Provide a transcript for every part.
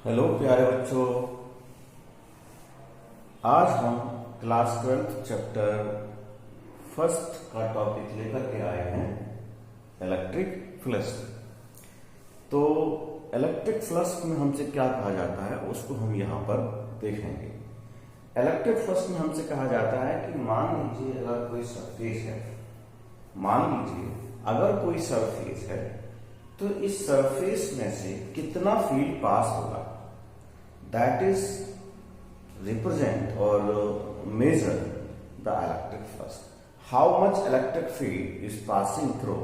Hello प्यारे बच्चों, आज हम क्लास 12 चैप्टर फर्स्ट का टॉपिक लेकर के आए हैं इलेक्ट्रिक फ्लश। तो इलेक्ट्रिक फ्लश में हमसे क्या कहा जाता है उसको हम यहाँ पर देखेंगे। इलेक्ट्रिक फ्लश में हमसे कहा जाता है कि मान लीजिए अगर कोई सरफेस है, तो इस सरफेस में से कितना फील्ड पास होगा, दैट इज रिप्रेजेंट और major the electric flux. How much electric field is passing through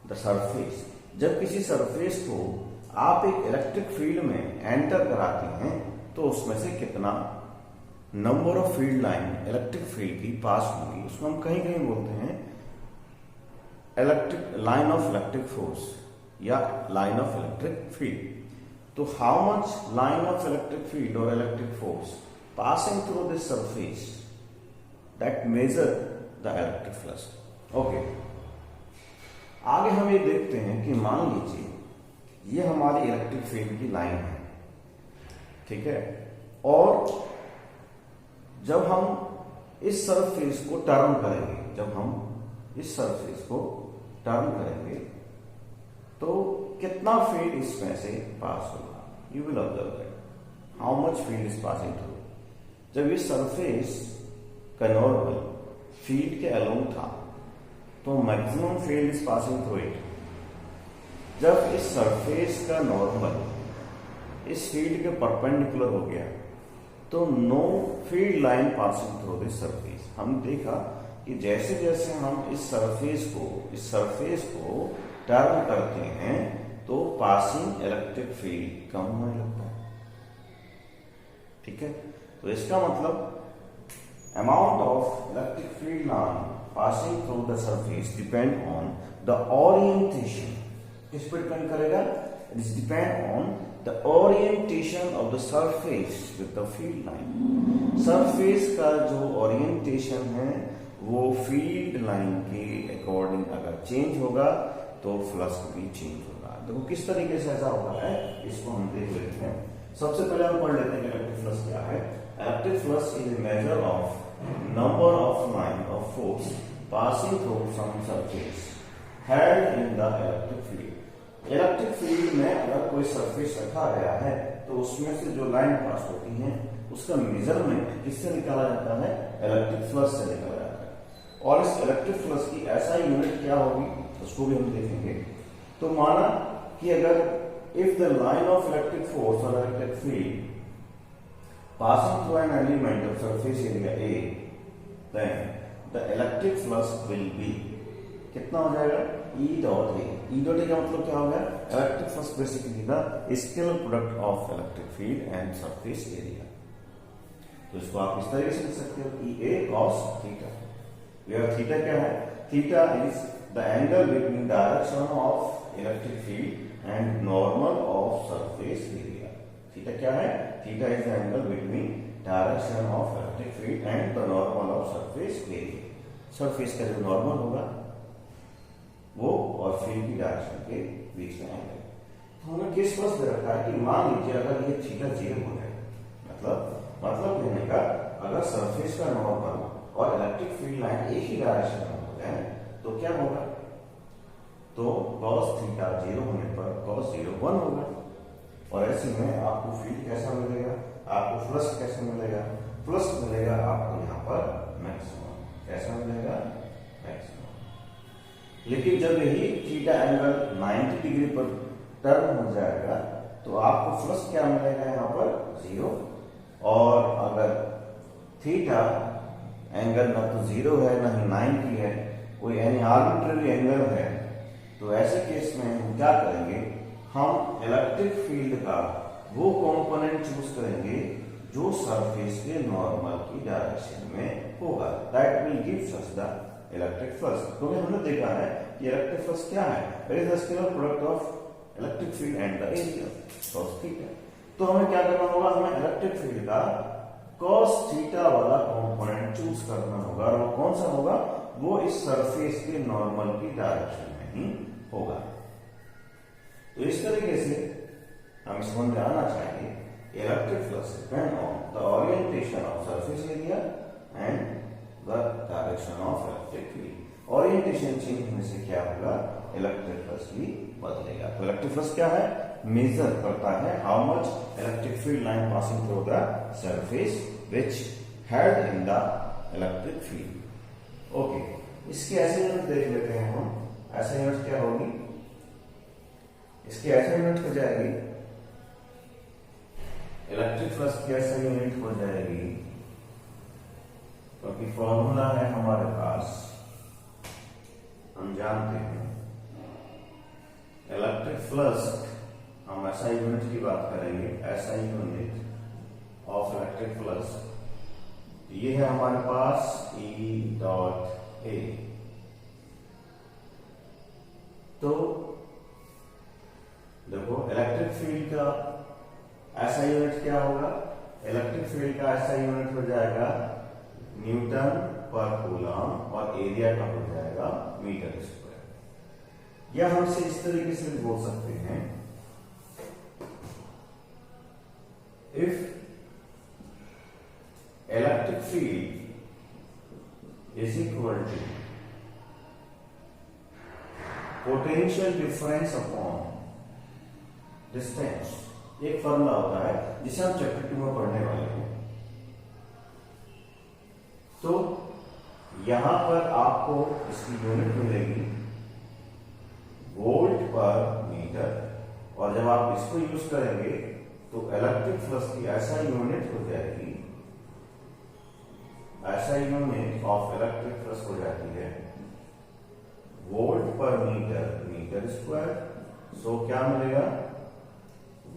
the surface. जब किसी सरफेस को आप एक इलेक्ट्रिक फील्ड में एंटर कराते हैं तो उसमें से कितना number of field line electric field की पास होंगी, उसको हम कहीं कहीं बोलते हैं electric line of electric force या लाइन ऑफ इलेक्ट्रिक फील्ड। तो how much line of electric field और electric force passing through this surface, that measure the electric flux. Okay, आगे हम ये देखते हैं कि मान लीजिए ये हमारी इलेक्ट्रिक फील्ड की लाइन है, ठीक है, और जब हम इस सरफेस को टर्न करेंगे, तो कितना फील्ड इसमें से पास होगा। You will observe that how much field is passing through. जब इस सरफेस का नॉर्मल फील्ड के अलोंग था तो maximum field is passing through it. जब इस सरफेस का नॉर्मल इस फील्ड के परपेंडिकुलर हो गया तो know field line passing through this surface. हम देखा कि जैसे जैसे हम इस सरफेस को टर्न करते हैं तो पासिंग इलेक्ट्रिक फील्ड कम होने लगता है, ठीक है। तो इसका मतलब amount of electric field line passing through the surface depend on the orientation. किस पर डिपेंड करेगा? It is depend on the orientation of the surface with the field line. Surface का जो ओरिएंटेशन है वो फील्ड लाइन के according अगर change होगा तो फ्लक्स भी चेंज होगा। देखो किस तरीके से ऐसा होता है, इसको हम देख लेते हैं। सबसे पहले हम पढ़ लेते हैं कि इलेक्ट्रिक फ्लक्स क्या है। Electric flux is a measure of number of line of force passing through some surface held in the electric field. Electric field में अगर कोई सरफेस रखा गया है तो उसमें से जो लाइन पास होती है उसका मेजरमेंट किससे निकाला जाता है? इलेक्ट्रिक फ्लक्स से निकाला जाता है। और इस इलेक्ट्रिक फ्लक्स की ऐसा यूनिट क्या होगी उसको भी हम देखेंगे। तो माना कि अगर if the line of electric force और electric field passing through an element of surface area A, then the electric flux will be कितना हो जाएगा? E dot A. E dot A का मतलब क्या होगा? Electric flux basically the scalar product of electric field and surface area. तो इसको आप इस तरीके से लिख सकते हो, E A cos थीटा। यह थीटा क्या है? Theta is the angle between direction of electric field and normal of surface area. Theta क्या है? Theta is the angle between direction of electric field and the normal of surface area. Surface का जो normal होगा वो और field की direction के बीच में एंगल। तो हमने केस फर्स्ट दे रखा है कि मान लीजिए अगर ये थीटा 0 हो जाए, मतलब कहने का अगर सरफेस का नॉर्मल और इलेक्ट्रिक फील्ड लाइन एक ही डायरेक्शन में हो जाए तो क्या होगा? तो cos थीटा 0 होने पर cos 0 1 होगा। और ऐसे में आपको फील्ड कैसा मिलेगा? आपको फ्लक्स कैसा मिलेगा? फ्लक्स मिलेगा आपको यहाँ पर मैक्सिमम। कैसा मिलेगा? मैक्सिमम। लेकिन जब यही थीटा एंगल 90 डिग्री पर टर्न हो जाएगा तो आपको फ्लक्स क्या मिलेगा? यहाँ पर 0। और अगर थीटा एंगल ना तो 0 है ना ही 90 है, कोई एनी आर्बिट्ररी एंगल है, तो ऐसे केस में हम क्या करेंगे? हम इलेक्ट्रिक फील्ड का वो कंपोनेंट चूज करेंगे जो सरफेस के नॉर्मल की डायरेक्शन में होगा। That will give us the electric flux. क्योंकि हमने देखा है कि इलेक्ट्रिक फ्लक्स क्या है? It is the scalar product of electric field and the area cos theta. तो हमें क्या करना होगा? हमें इलेक्ट्रिक फील्ड का cos थीटा वाला कंपोनेंट चूज करना होगा। और वो कौन सा होगा? वो इस सरफेस के नॉर्मल की डायरेक्शन में ही होगा। तो इस तरीके से हमें समझ में आना चाहिए electric flux depend on the orientation of surface area and the direction of electric field. Orientation change होने से क्या होगा, इलेक्ट्रिक फ्लक्स भी बदलेगा। तो इलेक्ट्रिक फ्लक्स क्या है, मेजर करता है how much electric field line passing through the surface which held in the electric field. Okay, इसकी ऐसे यूनिट देख लेते हैं हम। ऐसे यूनिट क्या होगी, इसकी ऐसे यूनिट हो जाएगी, इलेक्ट्रिक फ्लक्स की ऐसे यूनिट हो जाएगी, क्योंकि फॉर्मूला है हमारे पास, हम जानते हैं इलेक्ट्रिक फ्लक्स, हम ऐसा यूनिट की बात करेंगे, ऐसा यूनिट ऑफ इलेक्ट्रिक फ्लक्स, ये है हमारे पास E डॉट ए। तो देखो इलेक्ट्रिक फील्ड का ऐसा यूनिट क्या होगा, इलेक्ट्रिक फील्ड का ऐसा यूनिट हो जाएगा न्यूटन पर कूलम और एरिया का हो जाएगा मीटर स्क्वायर। या हम इसे इस तरीके से भी बोल सकते हैं, if electric field is equal to potential difference upon distance, एक फॉर्मूला होता है जिसे हम चैप्टर 2 में पढ़ने वाले हैं। तो यहां पर आपको इसकी यूनिट मिलेगी वोल्ट पर मीटर, और जब आप इसको यूज करेंगे तो इलेक्ट्रिक फ्लक्स की ऐसा यूनिट हो जाएगी, ऐसा यूनिट ऑफ इलेक्ट्रिक फ्लक्स हो जाती है वोल्ट पर मीटर, मीटर स्क्वायर। सो क्या मिलेगा,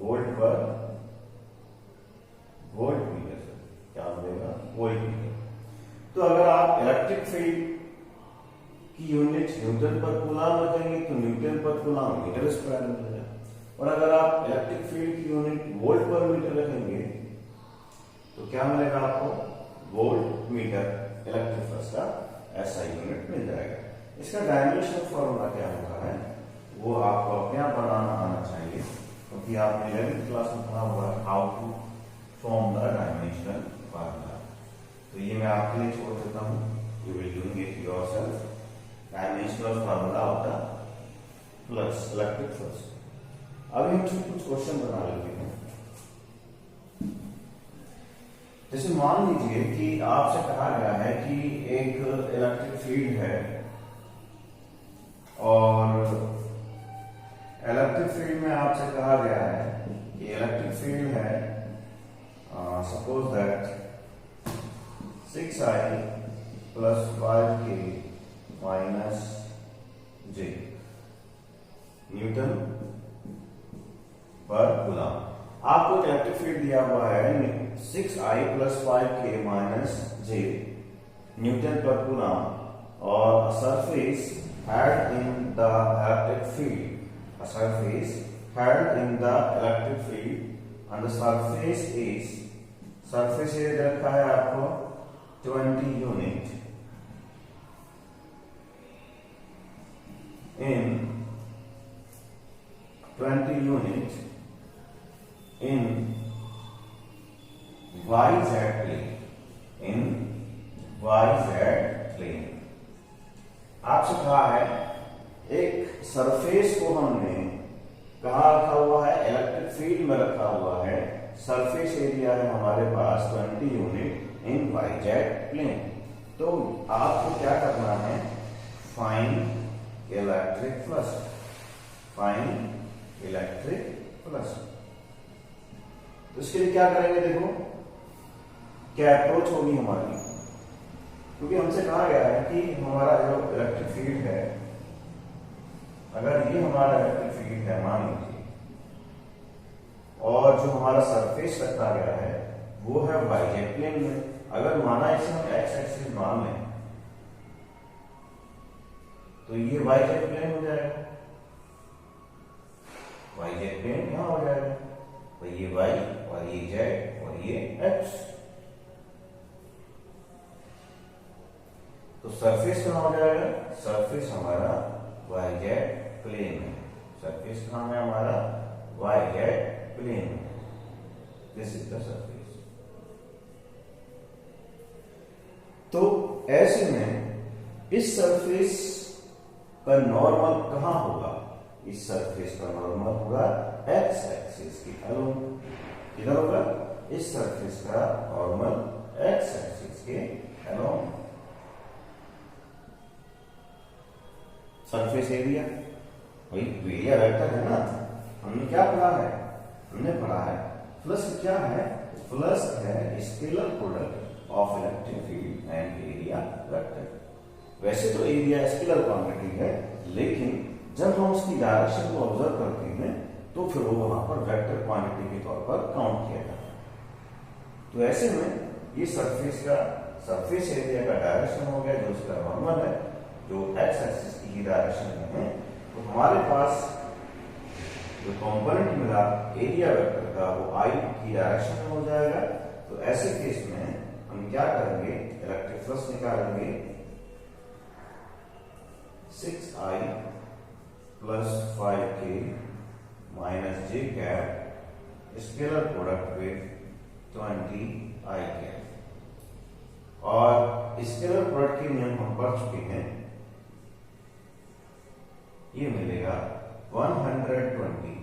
वोल्ट पर वोल्ट मीटर, क्या मिलेगा, वोल्ट मीटर। तो अगर आप इलेक्ट्रिक फील्ड की यूनिट न्यूटन पर कूलम रखेंगे तो न्यूटन पर कूलम मीटर स्क्वायर मिलेगा, और अगर आप इलेक्ट्रिक फील्ड की यूनिट वोल्ट पर मीटर रखेंगे तो क्या मिलेगा आपको, वोल्ट मीटर इलेक्ट्रिक फ्लक्स का ऐसा यूनिट मिल जाएगा। इसका डायमेंशनल फॉर्मूला क्या होता है वो आपको अपने आप बनाना आना चाहिए, क्योंकि आपने 11th क्लास में पढ़ा हुआ है how to form the dimensional formula. तो ये मैं आपके लिए छोड़ देता हूँ, you will doing it yourself, dimensional formula of the flux, electric flux. अभी हम कुछ क्वेश्चन बना लेते हैं। जैसे मान लीजिए कि आपसे कहा गया है कि एक इलेक्ट्रिक फील्ड है, और इलेक्ट्रिक फील्ड में आपसे कहा गया है कि इलेक्ट्रिक फील्ड है, suppose that 6I plus 5K minus J Newton पर कूलम। आपको इलेक्ट्रिक फील्ड दिया हुआ है 6I plus 5K minus J Newton पर कूलम, और surface held in the electric field, a surface held in the electric field, and the surface is, surface area रखा है आपको 20 unit in 20 unit in YZ plane, in YZ plane। आपसे कहा है एक surface को हमने कहा रखा हुआ है, इलेक्ट्रिक फील्ड में रखा हुआ है, सरफेस एरिया है हमारे पास 20 यूनिट इन YZ प्लेन। तो आपको क्या करना है, find electric flux, find electric flux. तो इसके लिए क्या करेंगे, देखो क्या अप्रोच होगी हमारी, क्योंकि हमसे कहा गया है कि हमारा जो इलेक्ट्रिक फील्ड है, अगर ये हमारा इलेक्ट्रिक फील्ड है मान लीजिए, और जो हमारा सरफेस रखा गया है वो है YZ प्लेन में। अगर माना इसे हम एक्स एक्सिस मान लें तो ये YZ प्लेन हो जाएगा, YZ प्लेन यहां हो जाएगा, तो ये Y और ये Z और ये X। तो सरफेस कहां हो जाएगा, सरफेस हमारा YZ प्लेन है, सरफेस कहां है हमारा YZ plane. This is the surface. तो ऐसे में इस सरफेस का नॉर्मल कहां होगा? इस सरफेस का नॉर्मल होगा एक्स एक्सिस के अलोंग। किधर होगा? इस सरफेस का नॉर्मल एक्स एक्सिस के अलोंग। सरफेस एरिया, भाई एरिया वेक्टर है ना, हमने क्या पढ़ा है? हमने पढ़ा है प्लस क्या है? प्लस है scalar product of electric field and area vector. वैसे तो एरिया स्केलर क्वांटिटी है, लेकिन जब हम उसकी डायरेक्शन को ऑब्जर्व करते हैं तो फिर वो वहां पर वेक्टर क्वांटिटी के तौर पर काउंट किया जाता है। तो ऐसे में ये सरफेस का सरफेस एरिया का डायरेक्शन हो गया, जो उसका नॉर्मल है, जो एक्स एक्सिस की डायरेक्शन में है। तो हमारे पास जो कंपोनेंट मिला एरिया वेक्टर का वो आई की डायरेक्शन में हो जाएगा। तो ऐसे केस में हम क्या करेंगे? इलेक्ट्रिक फ्लक्स निकालेंगे 6i plus 5k minus j cap scalar product with 20i cap. और स्केलर प्रोडक्ट के नियम हम पढ़ चुके हैं। ये मिलेगा 120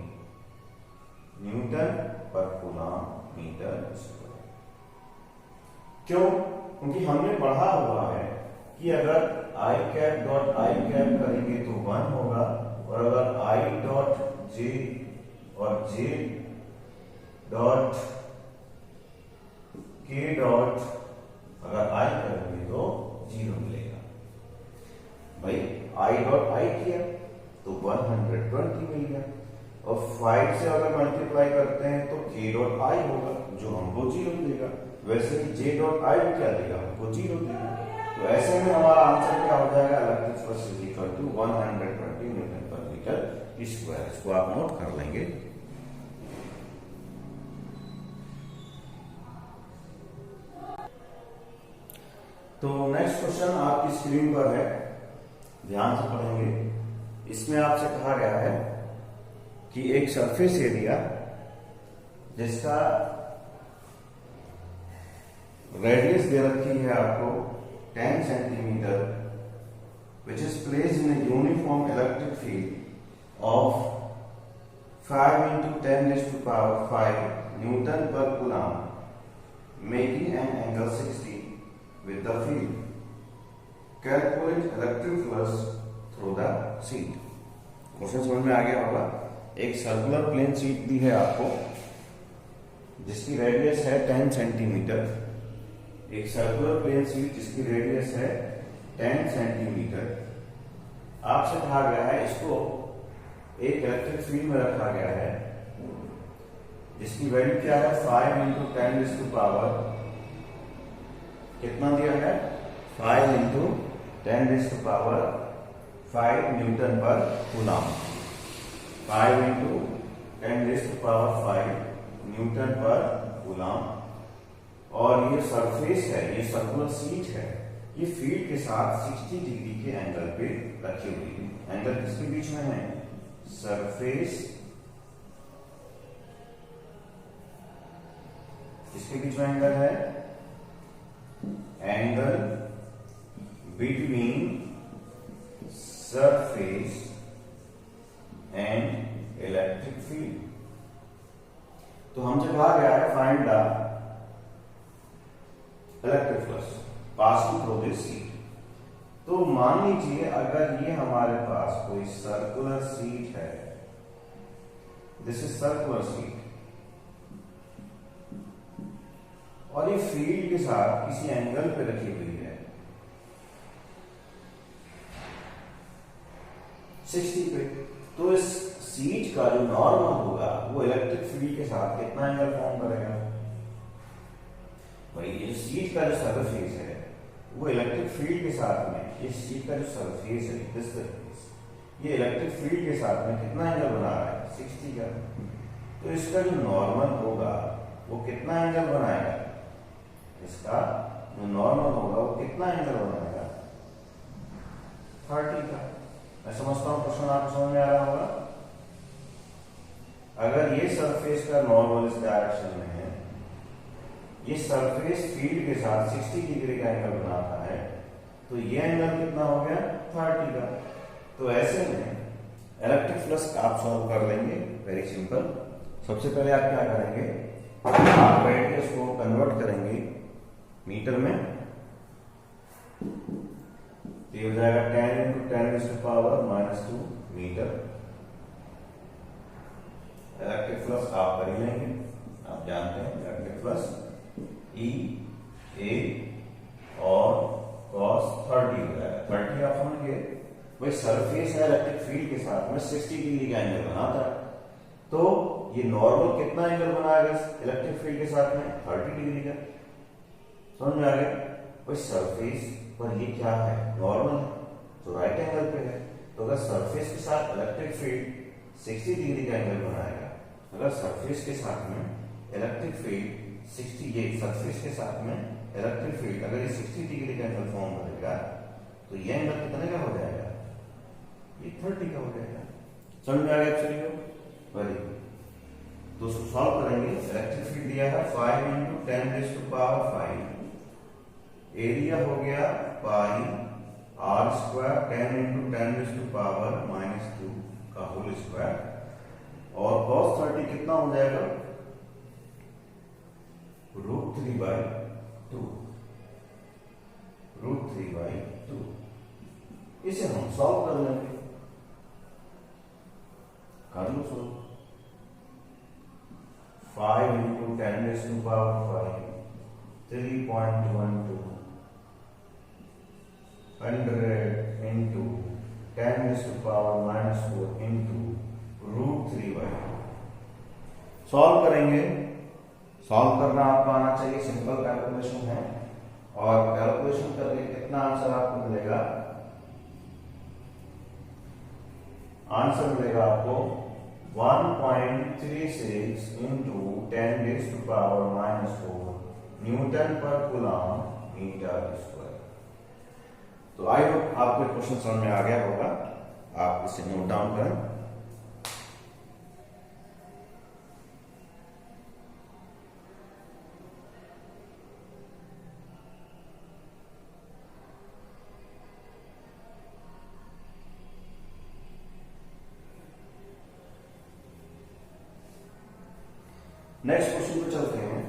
न्यूटन पर कूलम मीटर स्क्वायर। क्यों? क्योंकि हमने पढ़ा हुआ है कि अगर आई कैप डॉट आई कैप करेंगे तो 1 होगा, और अगर आई डॉट जे और जे डॉट के डॉट अगर आई करेंगे तो 0 मिलेगा। भाई आई डॉट आई किया तो 120 मिल गया, और 5 से अगर मल्टीप्लाई करते हैं तो k डॉट आई होगा, जो हमको 0 देगा। वैसे ही j डॉट आई क्या देगा? हमको 0 देगा। तो ऐसे में हमारा आंसर क्या हो जाएगा? Electric force is equal to 120 newton per metre square. इसको आप नोट कर लेंगे। तो नेक्स्ट क्वेश्चन आपकी स्क्रीन पर है, ध्यान से पढ़ेंगे। इसमें आपसे कहा गया है कि एक सरफेस एरिया जिसका रेडियस दे रखी है आपको 10 centimetre, which is placed in a uniform electric field of 5 into 10 raised to power 5 newton पर coulomb, making an angle 60 with the field. Calculate electric flux through the sheet. Question समझ में आ गया होगा। एक सर्कुलर प्लेन शीट दी है आपको जिसकी radius है 10 सेंटीमीटर। एक सर्कुलर प्लेन शीट जिसकी रेडियस है 10 सेंटीमीटर। आपसे कहा गया है इसको एक इलेक्ट्रिक फील्ड में रखा गया है जिसकी वैल्यू क्या है? 5 into 10 raised to power कितना दिया है? 5 into 10 raised to power 5 newton पर coulomb. 5 into 10 raised to power 5 newton पर कूलम। और ये सरफेस है, ये सर्कुलर शीट है, ये फील्ड के साथ 60 डिग्री के एंगल पे रखी हुई है। एंगल किसके बीच में है? सरफेस किसके बीच में एंगल है? Angle between surface and electric field. तो हमसे कहा गया है find the electric flux passing through this sheet. तो मान लीजिए अगर ये हमारे पास कोई सर्कुलर शीट है, दिस इज सर्कुलर शीट, और ये फील्ड के साथ किसी एंगल पे रखी हुई है 60 पे, तो इस शीट का जो नॉर्मल होगा वो इलेक्ट्रिक फील्ड के साथ कितना एंगल फॉर्म करेगा? भाई ये शीट का जो सरफेस है वो इलेक्ट्रिक फील्ड के साथ में, ये शीट का जो सरफेस है दिस सरफेस, ये इलेक्ट्रिक फील्ड के साथ में कितना एंगल बना रहा है? 60 का। तो इसका जो नॉर्मल होगा वो कितना एंगल बनाएगा? इसका जो नॉर्मल होगा वो कितना एंगल बनाएगा? 30 का। मैं समझता हूं क्वेश्चन आपको समझ में आ रहा होगा। अगर ये सरफेस का का नॉर्मल इस डायरेक्शन में है, ये सरफेस फील्ड के साथ 60 डिग्री का एंगल बनाता है, तो ये एंगल कितना हो गया 30 का। तो ऐसे में इलेक्ट्रिक फ्लक्स आप सॉल्व कर लेंगे, वेरी सिंपल। सबसे पहले आप क्या करेंगे, आप रेडियस को कन्वर्ट करेंगे मीटर में, तो ये हो जाएगा 10 × 10⁻⁻² मीटर। इलेक्ट्रिक फ्लक्स आप कर ही लेंगे, आप जानते हैं इलेक्ट्रिक फ्लक्स E A और cos 30 हो जाएगा। 30 आप समझ गए भाई, सरफेस है इलेक्ट्रिक फील्ड के साथ में 60 डिग्री का एंगल बनाता है, तो ये नॉर्मल कितना एंगल बनाएगा इलेक्ट्रिक फील्ड के साथ में 30 डिग्री का। समझ में आ गया भाई, सरफेस पर ये क्या है नॉर्मल है, तो राइट एंगल पे है, तो अगर सरफेस के साथ इलेक्ट्रिक फील्ड 60 डिग्री का एंगल बनाएगा, अगर सरफेस के साथ में इलेक्ट्रिक फील्ड 60, ये सरफेस के साथ में इलेक्ट्रिक फील्ड अगर ये 60 डिग्री का एंगल फॉर्म करेगा, तो ये एंगल कितने का हो जाएगा, ये 30 का हो जाएगा। समझ में आ गया चलिए, वेरी गुड। तो सॉल्व करेंगे, इलेक्ट्रिक फील्ड दिया है 5 × 10⁵, एरिया हो गया पाई r² 10 × 10⁻⁻² का होल स्क्वायर, और cos 30 कितना हो जाएगा √3/2, √3/2। इसे हम सॉल्व कर लेंगे, कर लो सॉल्व। 5 × 10⁵, 3.12, 100 × 10⁻⁻4 √3/2। सॉल्व करेंगे, सॉल्व करना आपको आना चाहिए, सिंपल कैलकुलेशन है, और कैलकुलेशन करके कितना आंसर आपको मिलेगा, आंसर मिलेगा आपको 1.36 × 10⁻⁻4 न्यूटन पर कूलम मीटर स्क्वायर। तो आई होप आपको क्वेश्चन समझ में आ गया होगा, आप इसे नोट डाउन करें। नेक्स्ट क्वेश्चन पे चलते हैं।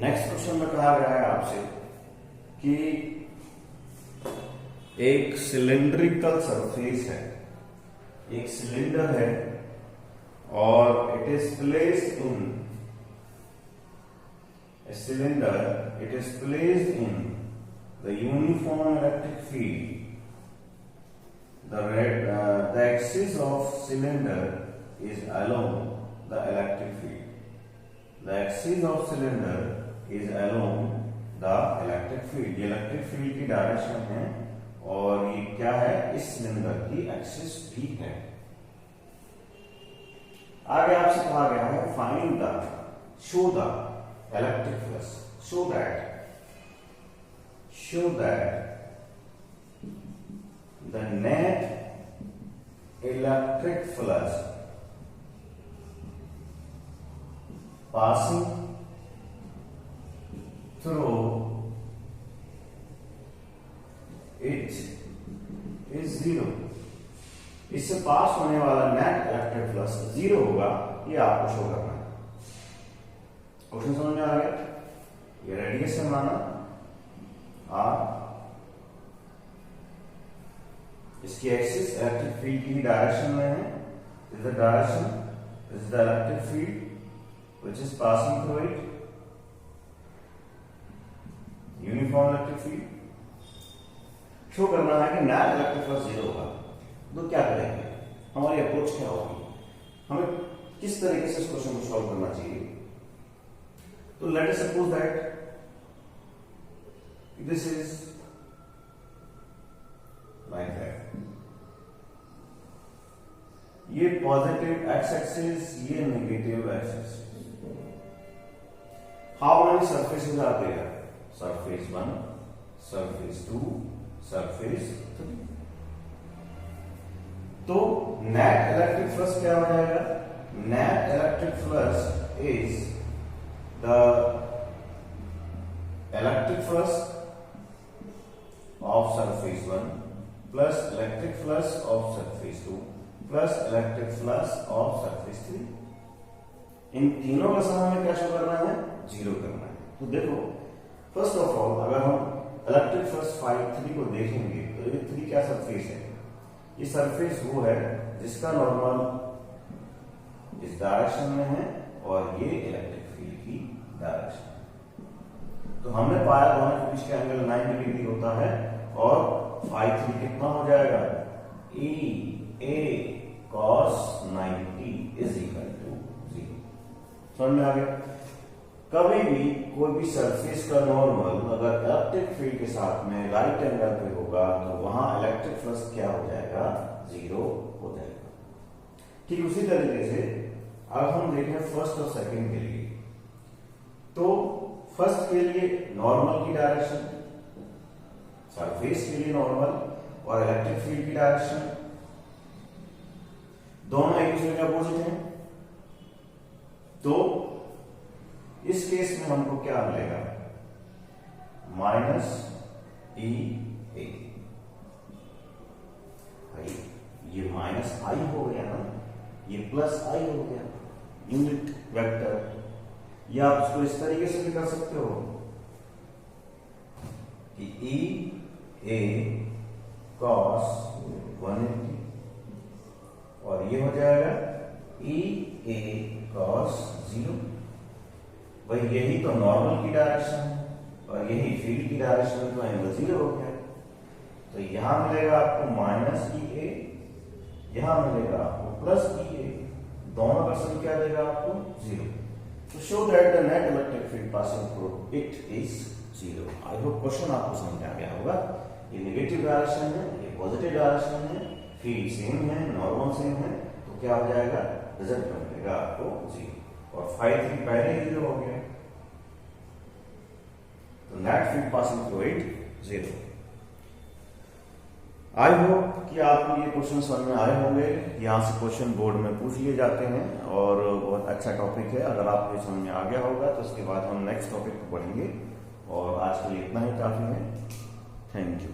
नेक्स्ट क्वेश्चन में कहा गया है आपसे कि एक सिलिंड्रिकल सरफेस है, एक सिलेंडर है, और it is placed in a cylinder, it is placed in the uniform electric field. The axis of cylinder is along the electric field. The axis of cylinder is along the electric field. ये electric field की direction है, और ये क्या है, इस cylinder की axis भी है। आगे आपसे कहा गया है find the, show the electric flux, show that the net electric flux passing through it is 0। इससे पास होने वाला नेट इलेक्ट्रिक फ्लक्स 0 होगा, ये आपको शो करना है। क्वेश्चन समझ में आ गया, ये रेडियस है माना r, इसकी एक्सिस इलेक्ट्रिक फील्ड की डायरेक्शन में है, is the direction, is the electric field which is passing through it, uniform electric field. Show करना है कि नेट इलेक्ट्रिक फ्लक्स 0 होगा। तो क्या करेंगे, हमारी अप्रोच क्या होगी, हमें किस तरीके से इस क्वेश्चन को सॉल्व करना चाहिए। तो let us suppose that this is like that, ये पॉजिटिव एक्स एक्सिस, ये negative x axis. How many surfaces are there, surface 1, surface 2, surface 3। तो नेट इलेक्ट्रिक फ्लक्स क्या हो जाएगा? Net electric flux is the electric flux of surface 1 plus electric flux of surface 2 plus electric flux of surface 3। इन तीनों का सम हमें क्या show करना है? 0 करना है। तो देखो फर्स्ट ऑफ ऑल अगर हम इलेक्ट्रिक फ्लक्स फाई 3 को देखेंगे तो ये 3 क्या सरफेस है? ये सरफेस वो है जिसका नॉर्मल इस डायरेक्शन में है और ये इलेक्ट्रिक फील्ड की डायरेक्शन। तो हमने पाया दोनों के बीच का एंगल 90 डिग्री होता है और फाई 3 कितना हो जाएगा? E A cos 90 is equal to 0। समझ में आ गया? कभी भी कोई भी सरफेस का नॉर्मल अगर इलेक्ट्रिक फील्ड के साथ में राइट एंगल पे होगा तो वहां इलेक्ट्रिक फ्लक्स क्या हो जाएगा? 0 हो जाएगा। ठीक उसी तरीके से अब हम देखें फर्स्ट और सेकंड के लिए। तो फर्स्ट के लिए नॉर्मल की डायरेक्शन, सरफेस के लिए नॉर्मल और इलेक्ट्रिक फील्ड की डायरेक्शन दोनों एक दूसरे के अपोजिट हैं। तो इस केस में हमको क्या मिलेगा? माइनस ई ए। ये माइनस आई हो गया ना, ये प्लस आई हो गया, यूनिट वेक्टर। या आप इसको इस तरीके से भी कर सकते हो कि ई ए कॉस 180 और ये हो जाएगा ई ए कॉस 0। भाई यही तो नॉर्मल की डायरेक्शन है और यही फील्ड की डायरेक्शन, तो एंगल 0 हो गया। तो यहां मिलेगा आपको माइनस ई ए, यहां मिलेगा आपको प्लस ई ए, दोनों का सम क्या देगा आपको? 0। To show that the net electric field passing through it is 0। I hope question आपको समझ आ गया होगा। ये नेगेटिव डायरेक्शन है, ये पॉजिटिव डायरेक्शन है, फील्ड सेम है, नॉर्मल सेम है, तो क्या हो जाएगा? रिजल्ट में मिलेगा आपको 0 और फाई 3 पहले ही 0 हो गया। तो net field passing through it 0। I hope कि आपको ये क्वेश्चन समझ में आए होंगे। यहाँ से क्वेश्चन बोर्ड में पूछ लिए जाते हैं और बहुत अच्छा टॉपिक है। अगर आपको ये समझ में आ गया होगा तो उसके बाद हम नेक्स्ट टॉपिक को पढ़ेंगे और आज के लिए इतना ही काफी है। Thank you.